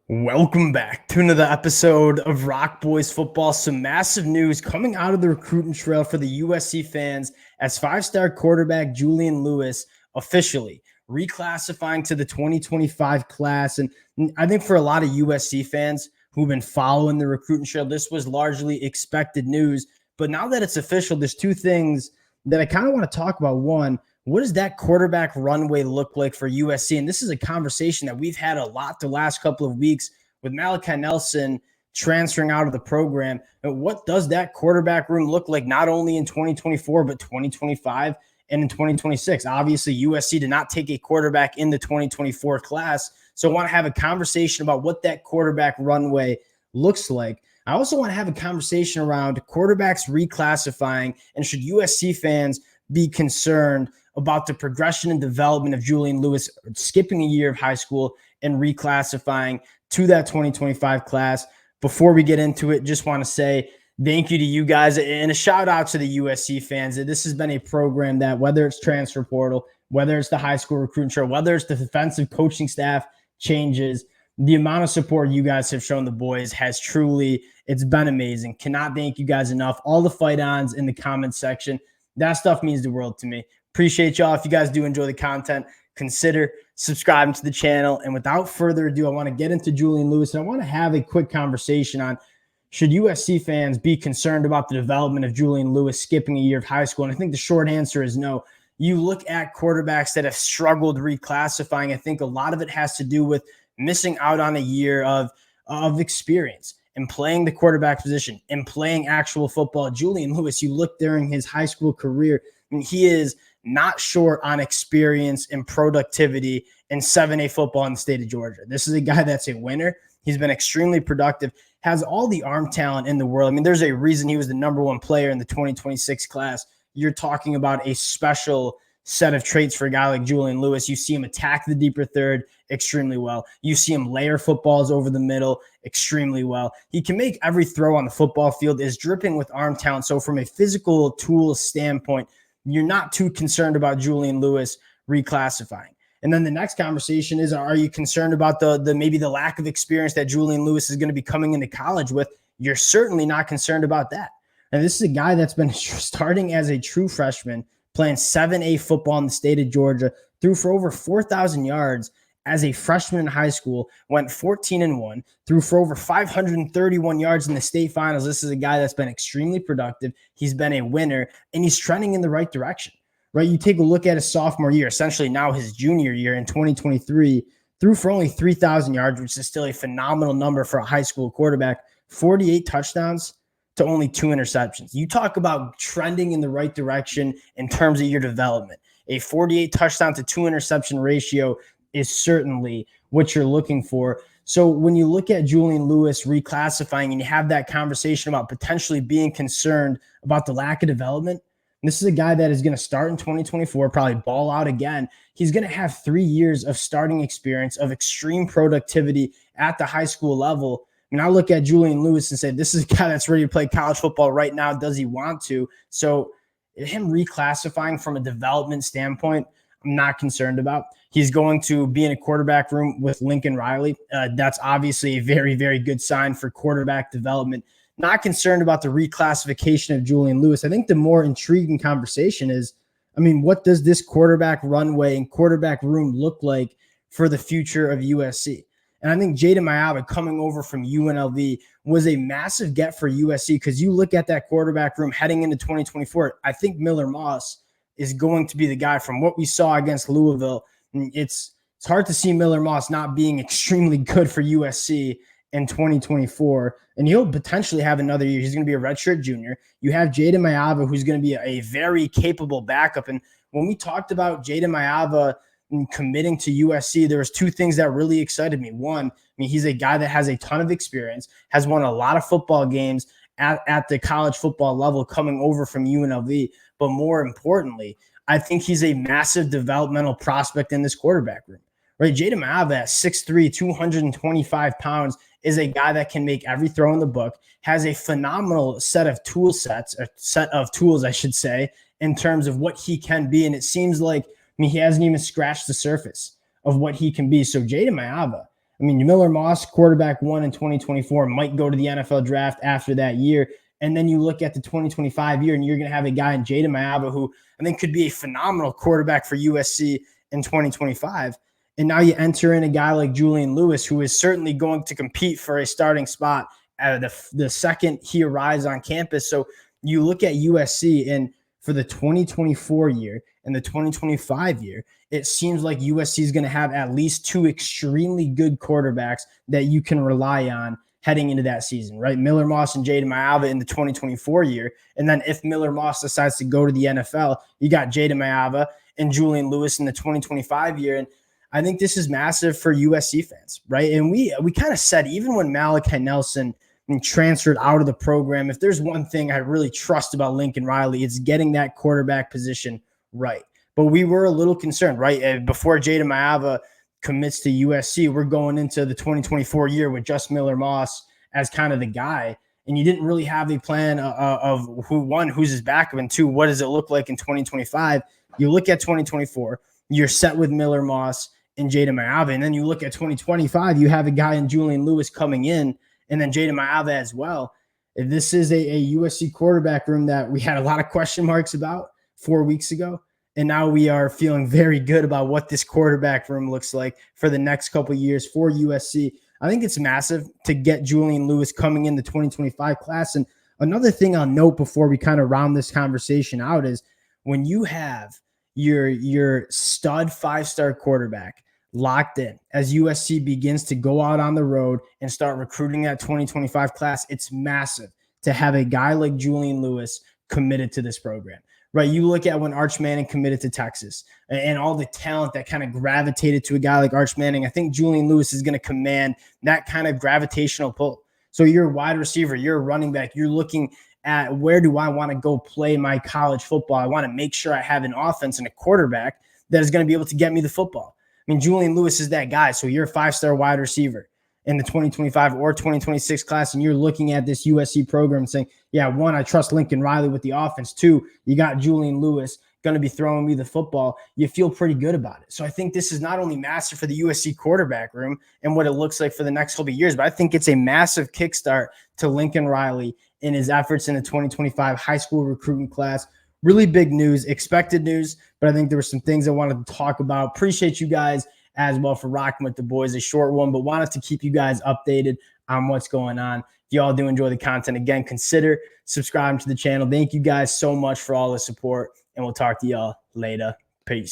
Welcome back to another episode of Rock Boys Football. Some massive news coming out of the recruiting trail for the USC fans as five-star quarterback Julian Lewis officially reclassifying to the 2025 class. And I think for a lot of USC fans who've been following the recruiting trail, this was largely expected news. But now that it's official, there's two things that I kind of want to talk about. One, what does that quarterback runway look like for USC? And this is a conversation that we've had a lot the last couple of weeks with Malachi Nelson transferring out of the program. And what does that quarterback room look like not only in 2024, but 2025 and in 2026? Obviously, USC did not take a quarterback in the 2024 class. So I want to have a conversation about what that quarterback runway looks like. I also want to have a conversation around quarterbacks reclassifying, and should USC fans be concerned about the progression and development of Julian Lewis skipping a year of high school and reclassifying to that 2025 class. Before we get into it, just want to say thank you to you guys and a shout out to the USC fans. This has been a program that, whether it's transfer portal, whether it's the high school recruiting trail, whether it's the defensive coaching staff changes, the amount of support you guys have shown the boys has truly, it's been amazing. Cannot thank you guys enough. All the fight-ons in the comments section, that stuff means the world to me. Appreciate y'all. If you guys do enjoy the content, consider subscribing to the channel. And without further ado, I want to get into Julian Lewis, and I want to have a quick conversation on, should USC fans be concerned about the development of Julian Lewis skipping a year of high school? And I think the short answer is no. You look at quarterbacks that have struggled reclassifying, I think a lot of it has to do with missing out on a year of experience and playing the quarterback position and playing actual football. Julian Lewis, you look during his high school career, and he is not short on experience and productivity in 7A football in the state of Georgia. This is a guy that's a winner. He's been extremely productive, has all the arm talent in the world. I mean, there's a reason he was the number one player in the 2026 class. You're talking about a special set of traits for a guy like Julian Lewis. You see him attack the deeper third extremely well. You see him layer footballs over the middle extremely well. He can make every throw on the football field, is dripping with arm talent. So from a physical tools standpoint, you're not too concerned about Julian Lewis reclassifying. And then the next conversation is, are you concerned about the maybe the lack of experience that Julian Lewis is going to be coming into college with? You're certainly not concerned about that. And this is a guy that's been starting as a true freshman, playing 7A football in the state of Georgia, threw for over 4,000 yards as a freshman in high school, went 14-1, threw for over 531 yards in the state finals. This is a guy that's been extremely productive. He's been a winner, and he's trending in the right direction, right? You take a look at his sophomore year, essentially now his junior year in 2023, threw for only 3,000 yards, which is still a phenomenal number for a high school quarterback, 48 touchdowns to only 2 interceptions. You talk about trending in the right direction in terms of your development. A 48 touchdown to 2 interception ratio is certainly what you're looking for. So when you look at Julian Lewis reclassifying and you have that conversation about potentially being concerned about the lack of development, this is a guy that is going to start in 2024, probably ball out again. He's going to have 3 years of starting experience, of extreme productivity at the high school level. I mean, I look at Julian Lewis and say, this is a guy that's ready to play college football right now. Does he want to? So him reclassifying from a development standpoint, I'm not concerned about. He's going to be in a quarterback room with Lincoln Riley. That's obviously a very, very good sign for quarterback development. Not concerned about the reclassification of Julian Lewis. I think the more intriguing conversation is, I mean, what does this quarterback runway and quarterback room look like for the future of USC? And I think Jaden Mayava coming over from UNLV was a massive get for USC, because you look at that quarterback room heading into 2024, I think Miller Moss is going to be the guy. From what we saw against Louisville, it's hard to see Miller Moss not being extremely good for USC in 2024, and he'll potentially have another year. He's going to be a redshirt junior. You have Jaden Mayava, who's going to be a very capable backup. And when we talked about Jaden Mayava committing to USC, there was 2 things that really excited me. One, I mean, he's a guy that has a ton of experience, has won a lot of football games at the college football level coming over from UNLV. But more importantly, I think he's a massive developmental prospect in this quarterback room, right? Jaden Mayava at 6'3", 225 pounds, is a guy that can make every throw in the book, has a phenomenal set of tools, I should say, in terms of what he can be. And it seems like, I mean, he hasn't even scratched the surface of what he can be. So Jaden Mayava, I mean, Miller Moss, quarterback one in 2024, might go to the NFL draft after that year. And then you look at the 2025 year, and you're going to have a guy in Jada Maiava who I think could be a phenomenal quarterback for USC in 2025. And now you enter in a guy like Julian Lewis, who is certainly going to compete for a starting spot the second he arrives on campus. So you look at USC, and for the 2024 year and the 2025 year, it seems like USC is going to have at least two extremely good quarterbacks that you can rely on heading into that season, right? Miller Moss and Jada Maiava in the 2024 year. And then if Miller Moss decides to go to the NFL, you got Jada Maiava and Julian Lewis in the 2025 year. And I think this is massive for USC fans, right? And we kind of said, even when Malachi Nelson transferred out of the program, if there's one thing I really trust about Lincoln Riley, it's getting that quarterback position right. But we were a little concerned, right? Before Jada Maiava commits to USC, we're going into the 2024 year with just Miller Moss as kind of the guy. And you didn't really have a plan of who's his backup, and two, what does it look like in 2025? You look at 2024, you're set with Miller Moss and Jada Maiava. And then you look at 2025, you have a guy in Julian Lewis coming in, and then Jada Maiava as well. This is a USC quarterback room that we had a lot of question marks about 4 weeks ago. And now we are feeling very good about what this quarterback room looks like for the next couple of years for USC. I think it's massive to get Julian Lewis coming in the 2025 class. And another thing I'll note before we kind of round this conversation out is when you have your stud five-star quarterback locked in as USC begins to go out on the road and start recruiting that 2025 class, it's massive to have a guy like Julian Lewis committed to this program. Right, you look at when Arch Manning committed to Texas and all the talent that kind of gravitated to a guy like Arch Manning. I think Julian Lewis is going to command that kind of gravitational pull. So you're a wide receiver, you're a running back, you're looking at where do I want to go play my college football? I want to make sure I have an offense and a quarterback that is going to be able to get me the football. I mean, Julian Lewis is that guy. So you're a five-star wide receiver in the 2025 or 2026 class, and you're looking at this USC program and saying, yeah, one, I trust Lincoln Riley with the offense. Two, you got Julian Lewis going to be throwing me the football. You feel pretty good about it. So I think this is not only massive for the USC quarterback room and what it looks like for the next couple of years, but I think it's a massive kickstart to Lincoln Riley in his efforts in the 2025 high school recruiting class. Really big news, expected news, but I think there were some things I wanted to talk about. Appreciate you guys as well for rocking with the boys. A short one, but wanted to keep you guys updated on what's going on. If y'all do enjoy the content, again, consider subscribing to the channel. Thank you guys so much for all the support, and we'll talk to y'all later.